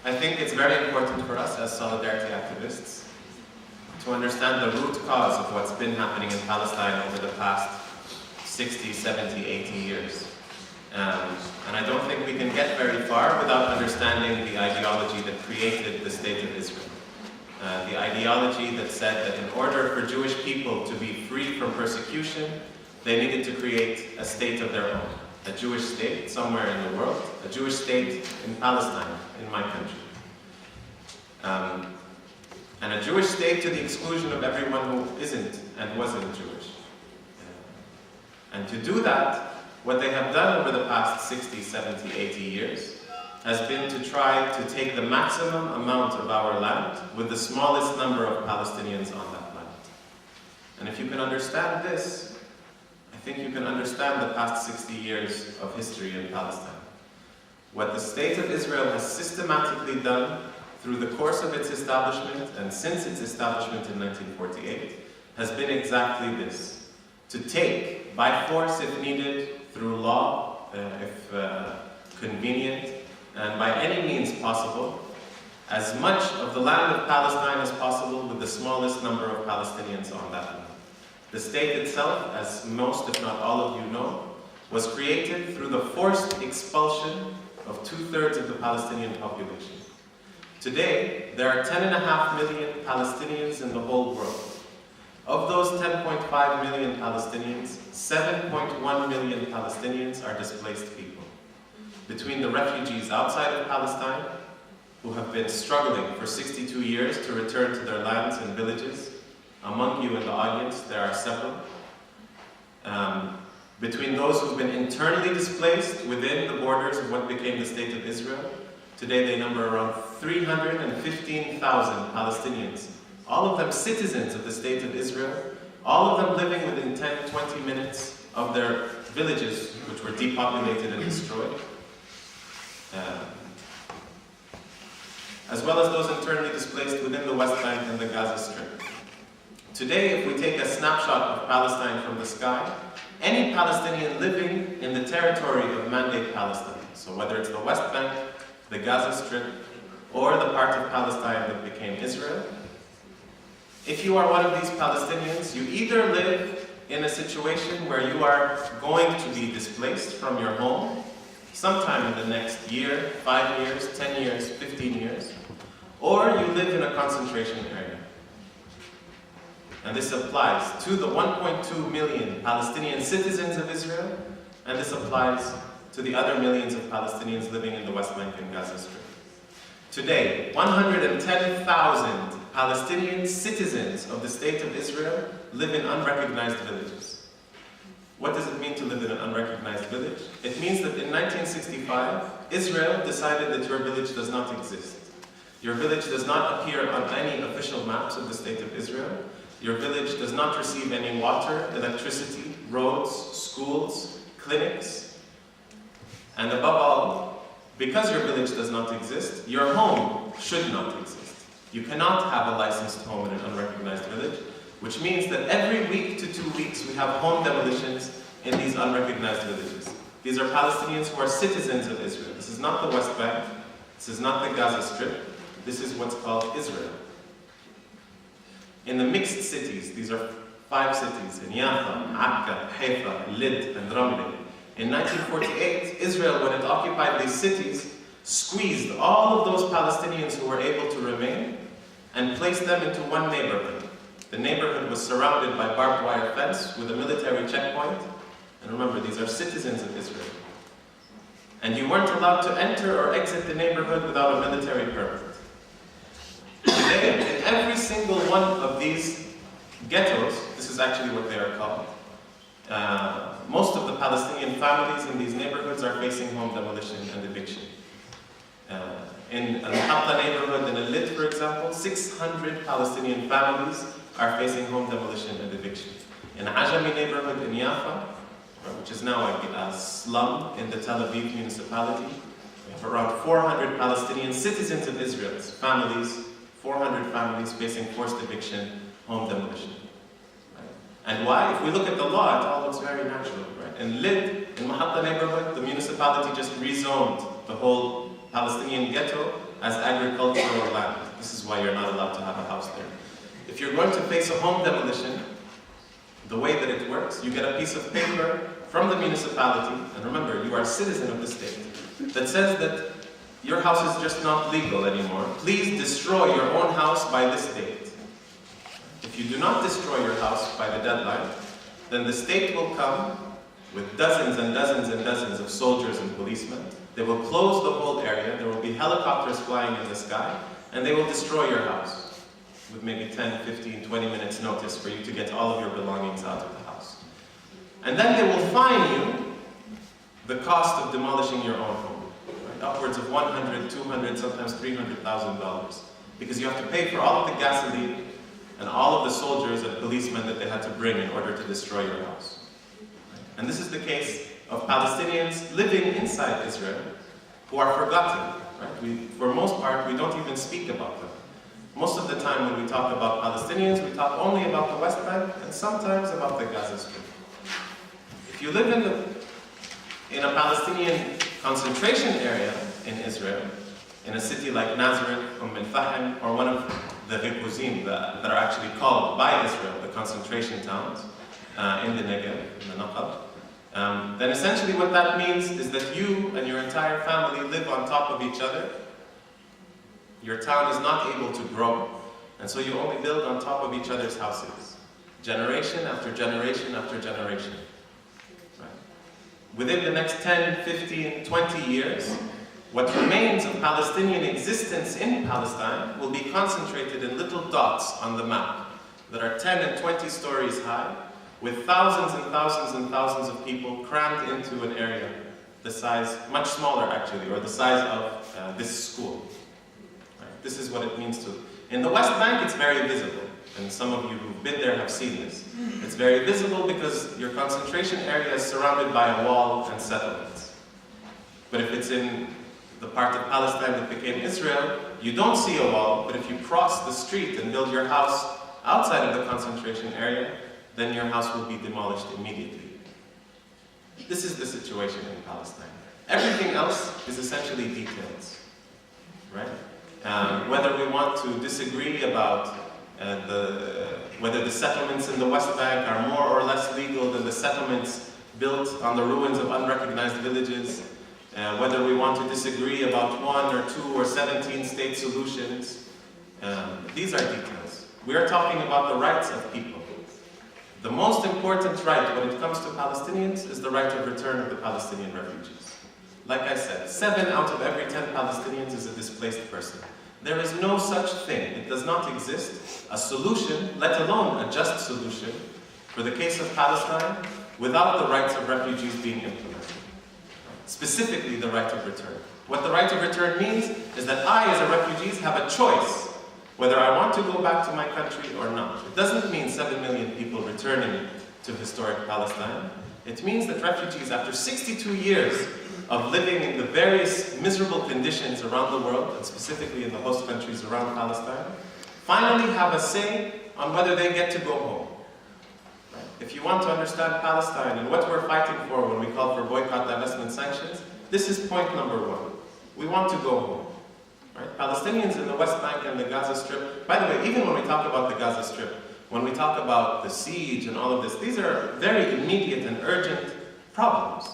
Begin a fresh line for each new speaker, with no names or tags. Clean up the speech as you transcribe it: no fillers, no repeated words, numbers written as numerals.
I think it's very important for us as solidarity activists to understand the root cause of what's been happening in Palestine over the past 60, 70, 80 years. And I don't think we can get very far without understanding the ideology that created the State of Israel. The ideology that said that in order for Jewish people to be free from persecution, they needed to create a state of their own. A Jewish state somewhere in the world, a Jewish state in Palestine, in my country. And a Jewish state to the exclusion of everyone who isn't and wasn't Jewish. And to do that, what they have done over the past 60, 70, 80 years has been to try to take the maximum amount of our land with the smallest number of Palestinians on that land. And if you can understand this, I think you can understand the past 60 years of history in Palestine. What the State of Israel has systematically done through the course of its establishment and since its establishment in 1948 has been exactly this: to take, by force if needed, through law, if convenient, and by any means possible, as much of the land of Palestine as possible with the smallest number of Palestinians on that land. The state itself, as most, if not all of you know, was created through the forced expulsion of 2/3 of the Palestinian population. Today, there are 10.5 million Palestinians in the whole world. Of those 10.5 million Palestinians, 7.1 million Palestinians are displaced people. Between the refugees outside of Palestine, who have been struggling for 62 years to return to their lands and villages, among you in the audience, there are several. Between those who've been internally displaced within the borders of what became the State of Israel, today they number around 315,000 Palestinians, all of them citizens of the State of Israel, all of them living within 10, 20 minutes of their villages, which were depopulated and destroyed, as well as those internally displaced within the West Bank and the Gaza Strip. Today, if we take a snapshot of Palestine from the sky, any Palestinian living in the territory of Mandate Palestine, so whether it's the West Bank, the Gaza Strip, or the part of Palestine that became Israel, if you are one of these Palestinians, you either live in a situation where you are going to be displaced from your home sometime in the next year, 5 years, 10 years, 15 years, or you live in a concentration area. And this applies to the 1.2 million Palestinian citizens of Israel, and this applies to the other millions of Palestinians living in the West Bank and Gaza Strip. Today, 110,000 Palestinian citizens of the State of Israel live in unrecognized villages. What does it mean to live in an unrecognized village? It means that in 1965, Israel decided that your village does not exist. Your village does not appear on any official maps of the State of Israel. Your village does not receive any water, electricity, roads, schools, clinics. And above all, because your village does not exist, your home should not exist. You cannot have a licensed home in an unrecognized village, which means that every week to 2 weeks we have home demolitions in these unrecognized villages. These are Palestinians who are citizens of Israel. This is not the West Bank. This is not the Gaza Strip. This is what's called Israel. In the mixed cities, these are 5 cities, in Yafa, Akka, Haifa, Lid, and Ramle. In 1948, Israel, when it occupied these cities, squeezed all of those Palestinians who were able to remain and placed them into one neighborhood. The neighborhood was surrounded by barbed wire fence with a military checkpoint. And remember, these are citizens of Israel. And you weren't allowed to enter or exit the neighborhood without a military permit. Today, in every single one of these ghettos, this is actually what they are called, most of the Palestinian families in these neighborhoods are facing home demolition and eviction. In Al-Hatta neighborhood in Al-Lid, for example, 600 Palestinian families are facing home demolition and eviction. In Ajami neighborhood in Yafa, which is now a slum in the Tel Aviv municipality, we have around 400 Palestinian citizens of Israel's families, 400 families facing forced eviction, home demolition. And why? If we look at the law, it all looks very natural, right? In Lid, in Mahatta neighborhood, the municipality just rezoned the whole Palestinian ghetto as agricultural land. This is why you're not allowed to have a house there. If you're going to face a home demolition, the way that it works, you get a piece of paper from the municipality, and remember, you are a citizen of the state, that says that your house is just not legal anymore. Please destroy your own house by this date. If you do not destroy your house by the deadline, then the state will come with dozens and dozens and dozens of soldiers and policemen. They will close the whole area, there will be helicopters flying in the sky, and they will destroy your house with maybe 10, 15, 20 minutes notice for you to get all of your belongings out of the house. And then they will fine you the cost of demolishing your own home, right? Upwards of $100, $200, sometimes $300,000, because you have to pay for all of the gasoline and all of the soldiers and policemen that they had to bring in order to destroy your house. And this is the case of Palestinians living inside Israel who are forgotten. Right? For most part, we don't even speak about them. Most of the time when we talk about Palestinians, we talk only about the West Bank and sometimes about the Gaza Strip. If you live in a Palestinian concentration area in Israel, in a city like Nazareth, al-Fahm, or one of the Rikuzim that are actually called by Israel the concentration towns in the Negev, in the Naqab, then essentially what that means is that you and your entire family live on top of each other. Your town is not able to grow, and so you only build on top of each other's houses, generation after generation after generation. Right? Within the next 10, 15, 20 years, what remains of Palestinian existence in Palestine will be concentrated in little dots on the map that are 10 and 20 stories high, with thousands and thousands and thousands of people crammed into an area the size, much smaller actually, or the size of this school. This is what it means to. In the West Bank, it's very visible, and some of you who've been there have seen this. It's very visible because your concentration area is surrounded by a wall and settlements. But if it's in the part of Palestine that became Israel, you don't see a wall, but if you cross the street and build your house outside of the concentration area, then your house will be demolished immediately. This is the situation in Palestine. Everything else is essentially details, right? Whether we want to disagree about whether the settlements in the West Bank are more or less legal than the settlements built on the ruins of unrecognized villages, whether we want to disagree about 1 or 2 or 17 state solutions, these are details. We are talking about the rights of people. The most important right when it comes to Palestinians is the right of return of the Palestinian refugees. Like I said, 7 out of every 10 Palestinians is a displaced person. There is no such thing, it does not exist, a solution, let alone a just solution, for the case of Palestine without the rights of refugees being implemented. Specifically, the right of return. What the right of return means is that I, as a refugee, have a choice whether I want to go back to my country or not. It doesn't mean 7 million people returning to historic Palestine. It means that refugees, after 62 years of living in the various miserable conditions around the world, and specifically in the host countries around Palestine, finally have a say on whether they get to go home. Right? If you want to understand Palestine and what we're fighting for when we call for boycott, divestment, sanctions, this is point number 1. We want to go home. Right? Palestinians in the West Bank and the Gaza Strip, by the way, even when we talk about the Gaza Strip, when we talk about the siege and all of this, these are very immediate and urgent problems.